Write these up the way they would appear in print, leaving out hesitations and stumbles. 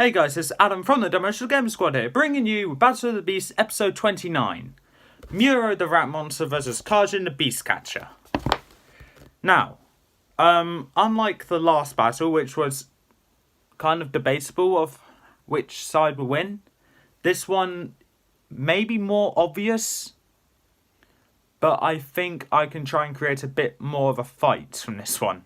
Hey guys, it's Adam from the Dimensional Game Squad here, bringing you Battle of the Beast episode 29. Muro the Rat Monster versus Kajin the Beast Catcher. Now, unlike the last battle, which was kind of debatable of which side will win, this one may be more obvious, but I think I can try and create a bit more of a fight from this one.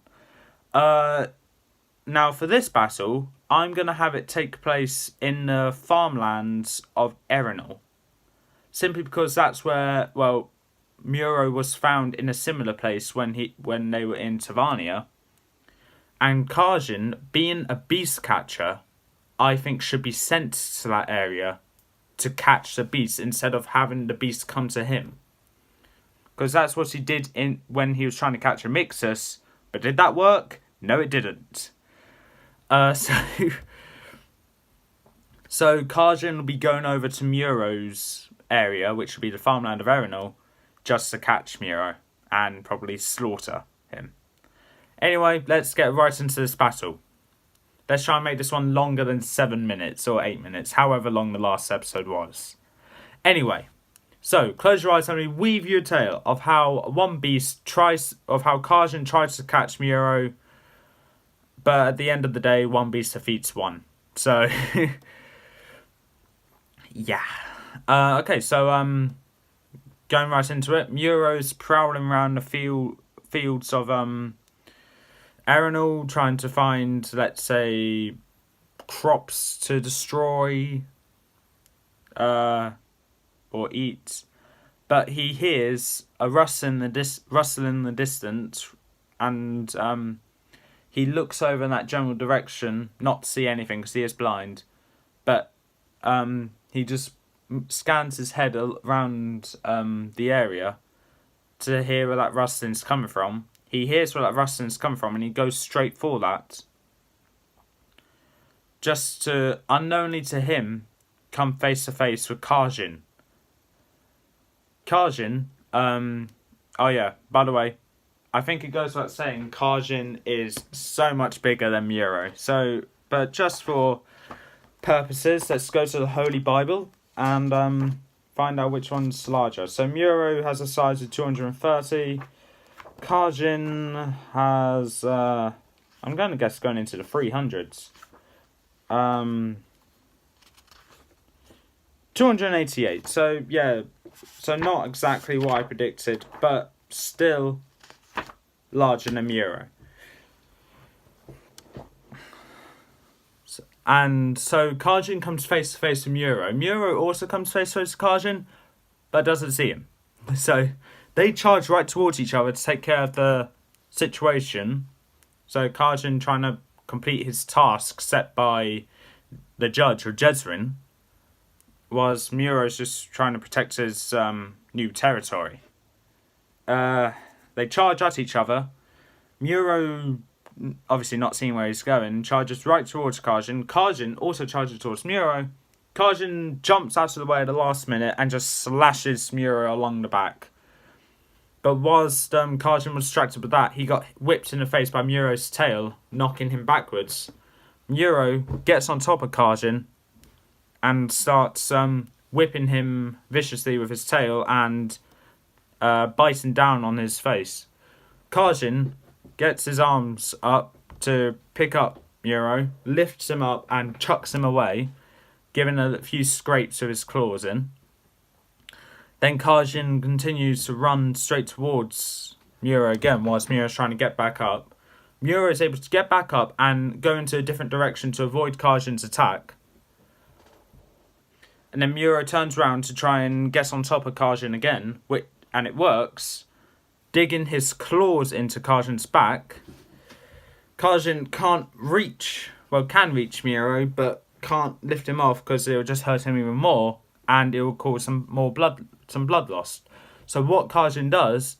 Now for this battle, I'm going to have it take place in the farmlands of Erinal. Simply because that's where, Muro was found in a similar place when they were in Tavania. And Kajin, being a beast catcher, I think should be sent to that area to catch the beast instead of having the beast come to him. Because that's what he did when he was trying to catch a Mixus. But did that work? No, it didn't. So Kajin will be going over to Muro's area, which will be the farmland of Erinal, just to catch Muro and probably slaughter him. Anyway, let's get right into this battle. Let's try and make this one longer than 7 minutes or 8 minutes, however long the last episode was. Anyway, so close your eyes and let me weave you a tale of how how Kajin tries to catch Muro. But at the end of the day, one beast defeats one. So, yeah. Okay, so going right into it. Muro's prowling around the fields of Erinal, trying to find, let's say, crops to destroy or eat. But he hears a rustle in the distance, and he looks over in that general direction, not to see anything because he is blind. But he just scans his head around the area to hear where that rustling's coming from. He hears where that rustling's coming from and he goes straight for that. Just to, unknowingly to him, come face to face with Kajin. Kajin, oh yeah, by the way, I think it goes without saying, Kajin is so much bigger than Muro. So, but just for purposes, let's go to the Holy Bible and find out which one's larger. So Muro has a size of 230. Kajin has, I'm going to guess going into the 300s. 288. So yeah, so not exactly what I predicted, but still larger than Muro. And so Kajin comes face to face with Muro. Muro also comes face to face with Kajin, but doesn't see him. So they charge right towards each other to take care of the situation. So Kajin trying to complete his task set by the judge, or Jezrin, was Muro's just trying to protect his new territory. They charge at each other. Muro, obviously not seeing where he's going, charges right towards Kajin. Kajin also charges towards Muro. Kajin jumps out of the way at the last minute and just slashes Muro along the back. But whilst Kajin was distracted with that, he got whipped in the face by Muro's tail, knocking him backwards. Muro gets on top of Kajin and starts whipping him viciously with his tail and biting down on his face. Kajin gets his arms up to pick up Muro, lifts him up and chucks him away, giving a few scrapes with his claws in. Then Kajin continues to run straight towards Muro again whilst Muro's trying to get back up. Muro is able to get back up and go into a different direction to avoid Kajin's attack. And then Muro turns around to try and get on top of Kajin again, and it works, digging his claws into Kajin's back. Kajin can reach Muro, but can't lift him off because it will just hurt him even more, and it will cause some blood loss. So what Kajin does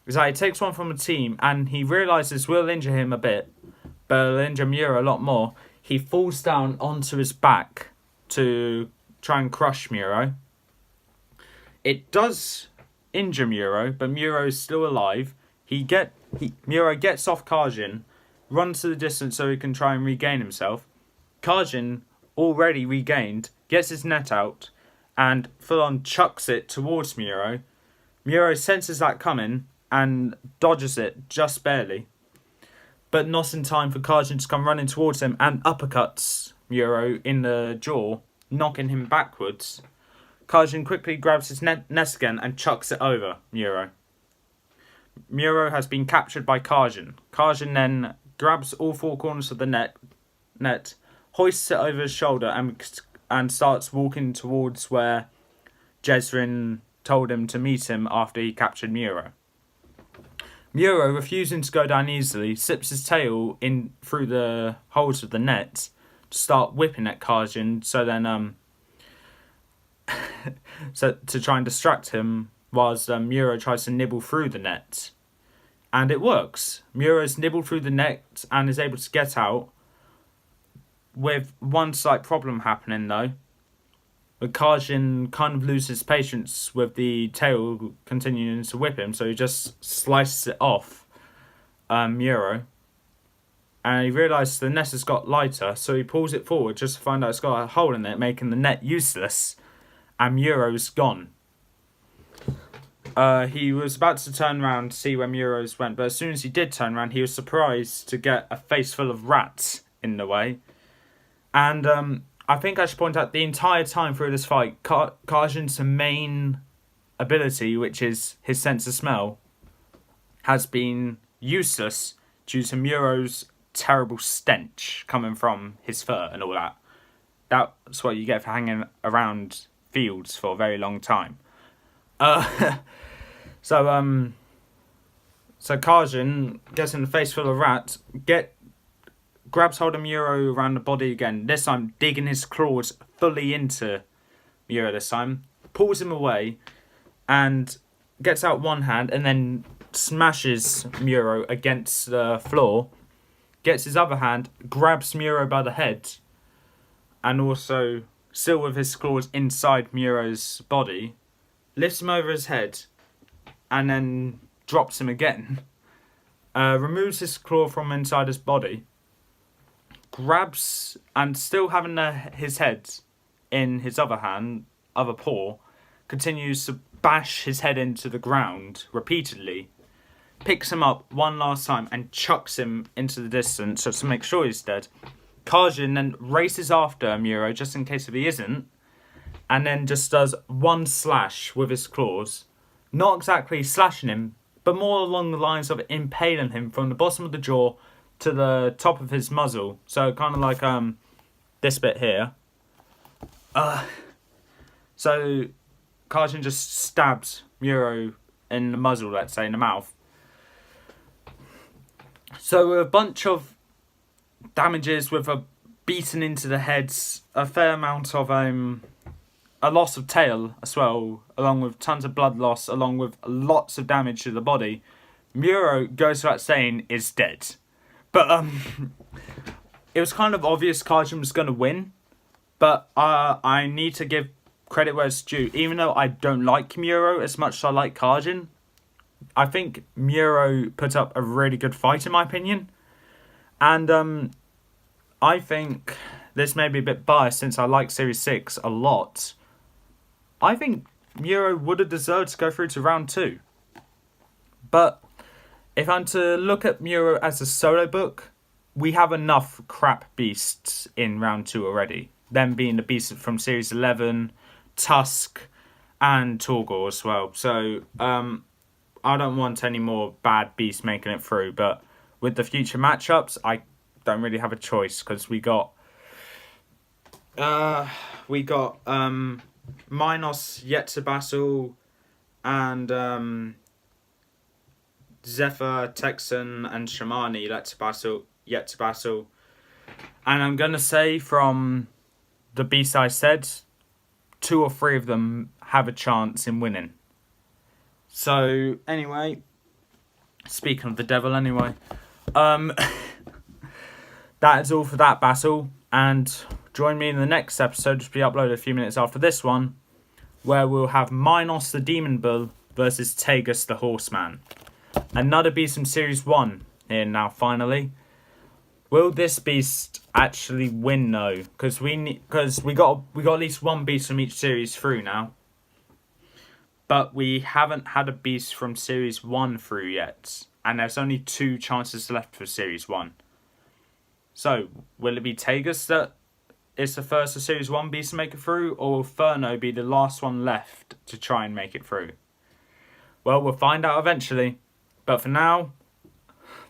is that he takes one from a team, and he realises will injure him a bit, but it'll injure Muro a lot more. He falls down onto his back to try and crush Muro. It does injure Muro, but Muro is still alive. Muro gets off Kajin, runs to the distance so he can try and regain himself. Kajin already regained, gets his net out, and full on chucks it towards Muro. Muro senses that coming and dodges it just barely, but not in time for Kajin to come running towards him and uppercuts Muro in the jaw, knocking him backwards. Kajin quickly grabs his net again and chucks it over Muro. Muro has been captured by Kajin. Kajin then grabs all four corners of the net, hoists it over his shoulder and starts walking towards where Jezrin told him to meet him after he captured Muro. Muro, refusing to go down easily, slips his tail in through the holes of the net to start whipping at Kajin, so to try and distract him whilst Muro tries to nibble through the net. And it works. Muro's nibbled through the net and is able to get out, with one slight problem happening though. But Kajin kind of loses patience with the tail continuing to whip him, so he just slices it off Muro. And he realises the net has got lighter, so he pulls it forward just to find out it's got a hole in it, making the net useless. And Muro's gone. He was about to turn around to see where Muro's went, but as soon as he did turn around, he was surprised to get a face full of rats in the way. And I think I should point out the entire time through this fight, Kajin's main ability, which is his sense of smell, has been useless due to Muro's terrible stench coming from his fur and all that. That's what you get for hanging around fields for a very long time. So Kajin gets in the face full of rats, grabs hold of Muro around the body again, this time digging his claws fully into Muro this time, pulls him away, and gets out one hand and then smashes Muro against the floor, gets his other hand, grabs Muro by the head, and also, still with his claws inside Muro's body, lifts him over his head, and then drops him again. Removes his claw from inside his body, grabs, and still having his head in his other paw, continues to bash his head into the ground repeatedly, picks him up one last time and chucks him into the distance just to make sure he's dead. Kajin then races after Muro just in case if he isn't, and then just does one slash with his claws, not exactly slashing him, but more along the lines of impaling him from the bottom of the jaw to the top of his muzzle. So kind of like this bit here. So Kajin just stabs Muro in the muzzle, let's say, in the mouth. So a bunch of damages with a beaten into the heads, a fair amount of a loss of tail as well, along with tons of blood loss, along with lots of damage to the body. Muro, goes without saying, is dead. But it was kind of obvious Kajin was going to win, but I need to give credit where it's due. Even though I don't like Muro as much as I like Kajin, I think Muro put up a really good fight in my opinion. And I think this may be a bit biased since I like Series 6 a lot. I think Muro would have deserved to go through to round 2. But if I'm to look at Muro as a solo book, we have enough crap beasts in round 2 already. Them being the beasts from Series 11, Tusk, and Torgor as well. So I don't want any more bad beasts making it through. But with the future matchups, I don't really have a choice because we got Minos yet to battle, and Zephyr, Texan, and Shamani yet to battle. And I'm gonna say from the beasts I said, 2 or 3 of them have a chance in winning. So anyway, speaking of the devil anyway, that is all for that battle, and join me in the next episode, which will be uploaded a few minutes after this one, where we'll have Minos the Demon Bull versus Tagus the Horseman. Another beast from Series 1 here now, finally. Will this beast actually win though? Because we got at least one beast from each series through now, but we haven't had a beast from series 1 through yet, and there's only 2 chances left for series 1. So will it be Tagus that is the first of series 1 beast to make it through, or will Furno be the last one left to try and make it through? Well, we'll find out eventually, but for now,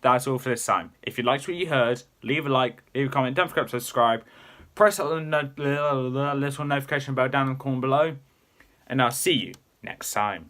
that's all for this time. If you liked what you heard, leave a like, leave a comment, don't forget to subscribe, press that little notification bell down in the corner below, and I'll see you next time.